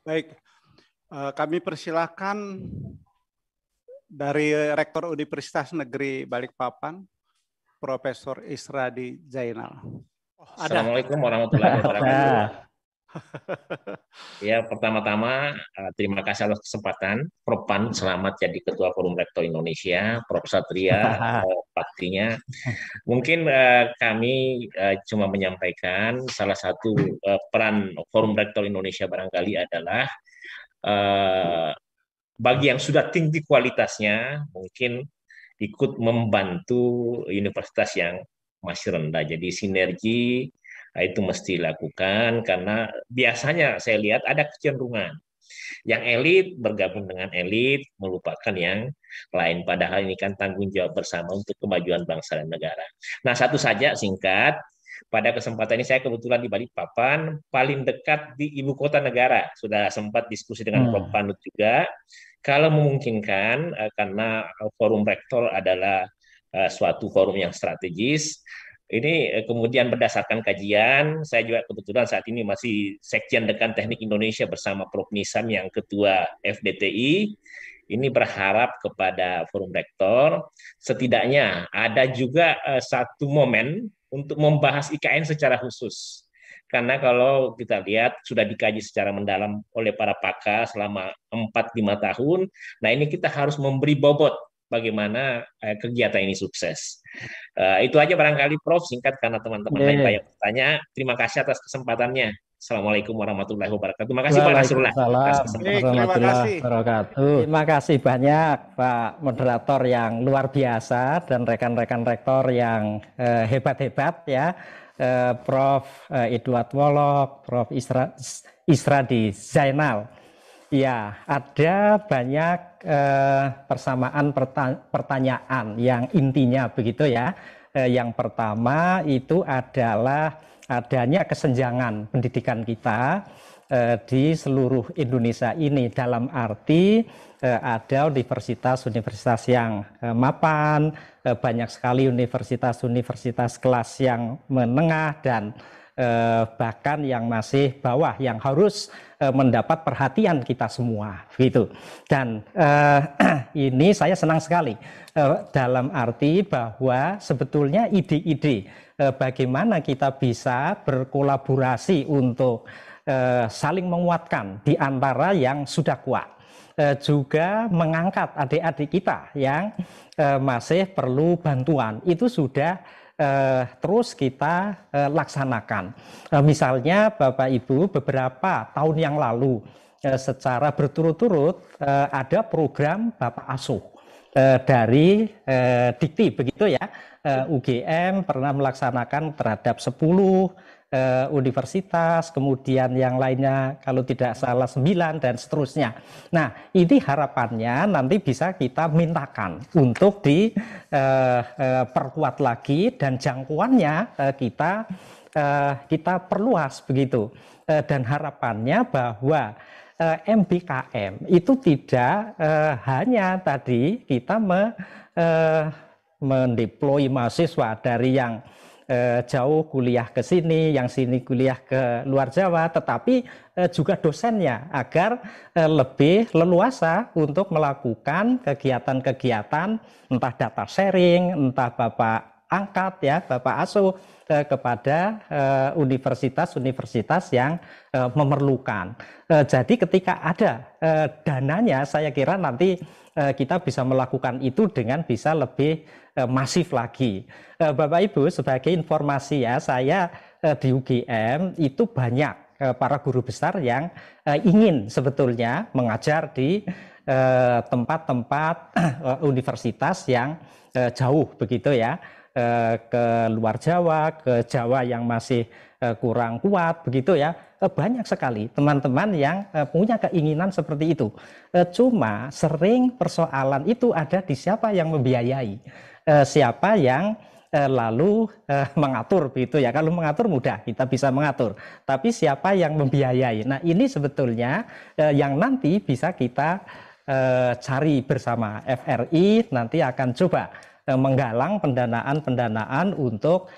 Baik, kami persilakan dari Rektor Universitas Negeri Balikpapan, Profesor Isradi Zainal. Assalamualaikum warahmatullahi wabarakatuh. Ya, pertama-tama terima kasih atas kesempatan. Prof Pan, selamat jadi Ketua Forum Rektor Indonesia. Prof Satria, pastinya. Mungkin kami cuma menyampaikan salah satu peran Forum Rektor Indonesia barangkali adalah bagi yang sudah tinggi kualitasnya, mungkin ikut membantu universitas yang masih rendah. Jadi sinergi itu mesti dilakukan karena biasanya saya lihat ada kecenderungan yang elit bergabung dengan elit melupakan yang lain. Padahal ini kan tanggung jawab bersama untuk kemajuan bangsa dan negara. Nah, satu saja singkat. Pada kesempatan ini saya kebetulan di Balikpapan, paling dekat di ibu kota negara. Sudah sempat diskusi dengan Prof Panut juga. Kalau memungkinkan, karena forum rektor adalah suatu forum yang strategis, ini kemudian berdasarkan kajian, saya juga kebetulan saat ini masih Sekjen Dekan Teknik Indonesia bersama Prof Nisan yang Ketua FDTI. Ini berharap kepada forum rektor, setidaknya ada juga satu momen untuk membahas IKN secara khusus. Karena kalau kita lihat sudah dikaji secara mendalam oleh para pakar selama 4-5 tahun, nah ini kita harus memberi bobot bagaimana kegiatan ini sukses. Itu aja barangkali Prof, singkat karena teman-teman lain banyak bertanya. Terima kasih atas kesempatannya. Assalamualaikum warahmatullahi wabarakatuh. Terima kasih Pak Nasrullah. Warahmatullahi wabarakatuh. Terima kasih banyak Pak Moderator yang luar biasa dan rekan-rekan rektor yang hebat-hebat ya. Prof Edward Wolok, Prof Isradi Zainal. Ya, ada banyak persamaan pertanyaan yang intinya begitu ya. Yang pertama itu adalah adanya kesenjangan pendidikan kita di seluruh Indonesia ini, dalam arti ada universitas-universitas yang mapan, banyak sekali universitas-universitas kelas yang menengah dan bahkan yang masih bawah yang harus mendapat perhatian kita semua gitu. Dan ini saya senang sekali dalam arti bahwa sebetulnya ide-ide bagaimana kita bisa berkolaborasi untuk saling menguatkan di antara yang sudah kuat, juga mengangkat adik-adik kita yang masih perlu bantuan, itu sudah terus kita laksanakan. Misalnya Bapak Ibu, beberapa tahun yang lalu secara berturut-turut ada program Bapak Asuh dari Dikti begitu ya. UGM pernah melaksanakan terhadap 10 universitas, kemudian yang lainnya kalau tidak salah 9 dan seterusnya. Nah, ini harapannya nanti bisa kita mintakan untuk diperkuat lagi dan jangkauannya kita perluas begitu. Dan harapannya bahwa MBKM itu tidak hanya tadi kita mendeploy mahasiswa dari yang jauh kuliah ke sini, yang sini kuliah ke luar Jawa, tetapi juga dosennya agar lebih leluasa untuk melakukan kegiatan-kegiatan entah data sharing, entah Bapak angkat ya, Bapak asuh kepada universitas-universitas yang memerlukan. Jadi ketika ada dananya, saya kira nanti kita bisa melakukan itu dengan bisa lebih masif lagi. Bapak Ibu, sebagai informasi ya, saya di UGM itu banyak para guru besar yang ingin sebetulnya mengajar di tempat-tempat universitas yang jauh begitu ya, ke luar Jawa, ke Jawa yang masih kurang kuat begitu ya. Banyak sekali teman-teman yang punya keinginan seperti itu. Cuma sering persoalan itu ada di siapa yang membiayai, siapa yang lalu mengatur begitu ya. Kalau mengatur mudah, kita bisa mengatur. Tapi siapa yang membiayai? Nah, ini sebetulnya yang nanti bisa kita cari bersama. FRI nanti akan coba menggalang pendanaan-pendanaan untuk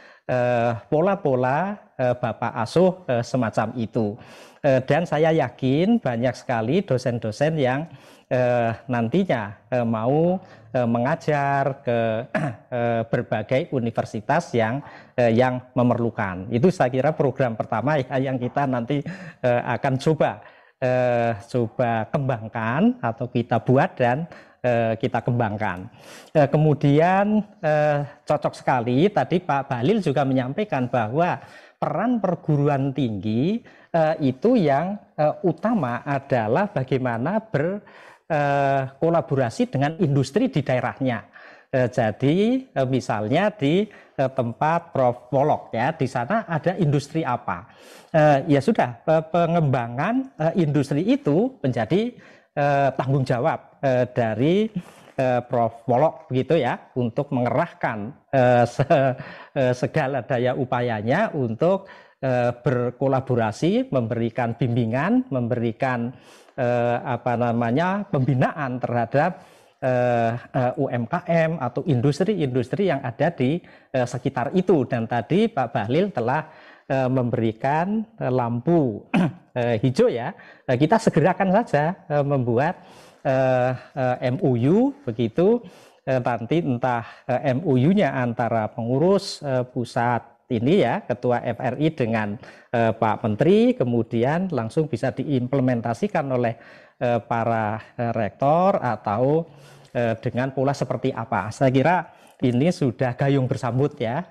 pola-pola Bapak asuh semacam itu. Dan saya yakin banyak sekali dosen-dosen yang nantinya mau mengajar ke berbagai universitas yang memerlukan. Itu saya kira program pertama ya, yang kita nanti akan coba kembangkan atau kita buat dan kita kembangkan. Kemudian cocok sekali tadi Pak Bahlil juga menyampaikan bahwa peran perguruan tinggi itu yang utama adalah bagaimana berkolaborasi dengan industri di daerahnya. Jadi misalnya di tempat Prof. Wolok ya, di sana ada industri apa? Ya sudah, pengembangan industri itu menjadi tanggung jawab dari Prof. Wolok begitu ya, untuk mengerahkan segala daya upayanya untuk berkolaborasi, memberikan bimbingan, memberikan pembinaan terhadap UMKM atau industri-industri yang ada di sekitar itu. Dan tadi Pak Bahlil telah memberikan lampu hijau ya, kita segerakan saja membuat MOU begitu, nanti entah MOU-nya antara pengurus pusat ini ya, Ketua FRI dengan Pak Menteri, kemudian langsung bisa diimplementasikan oleh para rektor atau dengan pola seperti apa. Saya kira ini sudah gayung bersambut ya,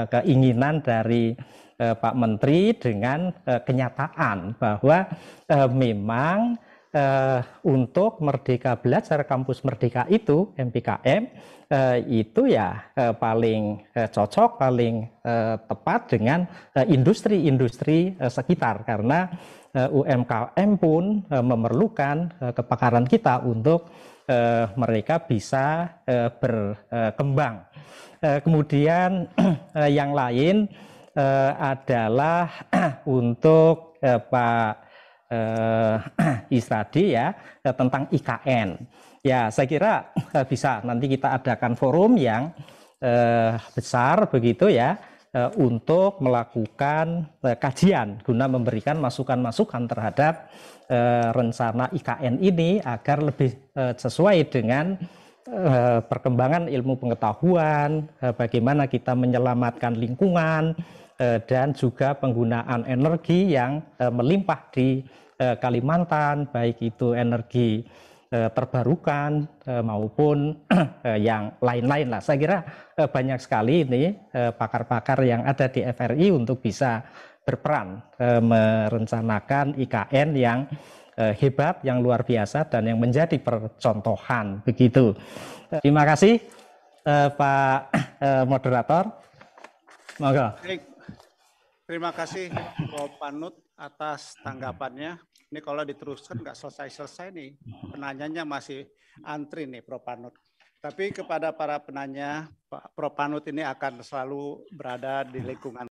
keinginan dari Pak Menteri dengan kenyataan bahwa memang untuk Merdeka Belajar Kampus Merdeka itu MBKM itu ya paling cocok, paling tepat dengan industri-industri sekitar, karena UMKM pun memerlukan kepakaran kita untuk mereka bisa berkembang. Kemudian yang lain adalah untuk Pak Isradi ya, tentang IKN. Ya, saya kira bisa nanti kita adakan forum yang besar begitu ya, untuk melakukan kajian guna memberikan masukan-masukan terhadap rencana IKN ini agar lebih sesuai dengan perkembangan ilmu pengetahuan, bagaimana kita menyelamatkan lingkungan, dan juga penggunaan energi yang melimpah di Kalimantan, baik itu energi terbarukan maupun yang lain-lain lah. Saya kira banyak sekali ini pakar-pakar yang ada di FRI untuk bisa berperan merencanakan IKN yang hebat, yang luar biasa, dan yang menjadi percontohan begitu. Terima kasih Pak Moderator. Monggo. Terima kasih Prof. Panut atas tanggapannya. Ini kalau diteruskan nggak selesai-selesai nih. Penanyanya masih antri nih Prof. Panut. Tapi kepada para penanya, Prof. Panut ini akan selalu berada di lingkungan